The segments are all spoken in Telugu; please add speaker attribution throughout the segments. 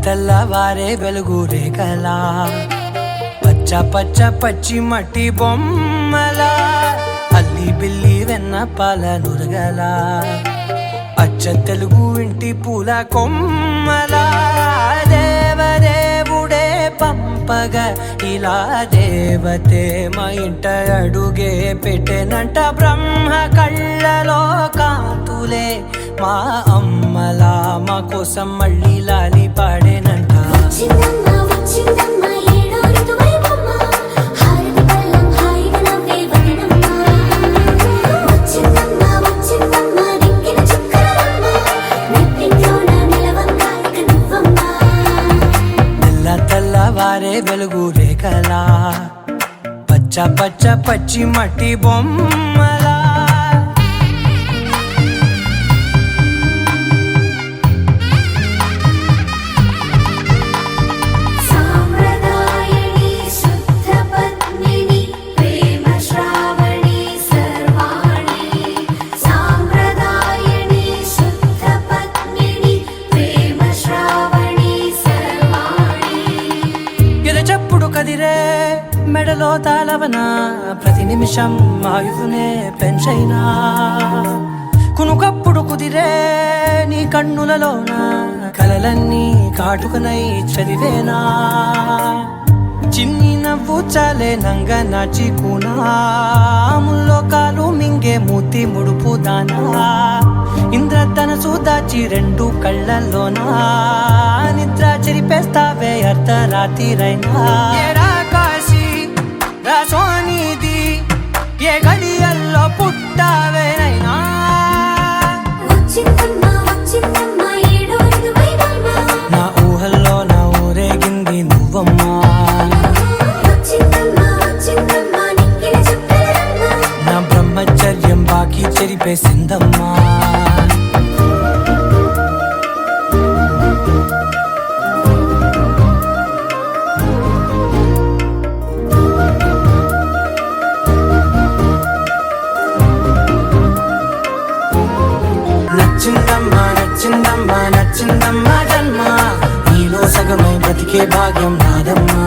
Speaker 1: తెల్లవారే వెలుగు రేఖలా పచ్చ పచ్చ పచ్చి మట్టి బొమ్మలా అల్లి బిల్లి వెన్న పాల నురగలా అచ్చ తెలుగు ఇంటి పూల కొమ్మలా దేవదేవుడే పంపగా ఇలా దేవతే మా ఇంట అడుగే పెట్టెనంట బ్రహ్మ కళ్ళలో కాంతులే మా అమ్మలా మా కోసం మళ్ళీ లాలి పాడేనంట. తెల్లవారే వెలుగు రేఖలా పచ్చ పచ్చ పచ్చి మట్టి బొమ్మలా కదిరే మెడలో తాళవన ప్రతి నిమిషం ఆయుధునే పెంచైనా కునుకప్పుడు కుదిరే నీ కన్నులలోన కలలన్నీ కాటుకనై చదివేనా చిన్ని నవ్వు చాలే నంగ నాచి కూనాముల్లో కాలు మింగే మూతి ముడుపు దానా ఇంద్రధనసు దాచి రెండు కళ్ళల్లోనా నిద్ర చెరిపేస్తావే అర్ధరాత్రిరైనా కాశీ రాసోనిది ఏ గడియల్లో పుట్టావేనైనా నా ఊహల్లో నా ఊరేగింది నువ్వమ్మా నా బ్రహ్మచర్యం బాకీ చెరిపేసిందమ్మా నచ్చిందమ్మా నచ్చిందమ్మా నచ్చిందమ్మా జన్మ నీలో సగమై బ్రతికే భాగ్యం నాదమ్మా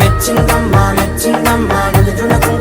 Speaker 1: మెచ్చిందమ్మా మెచ్చిందమ్మా నిలుచునకు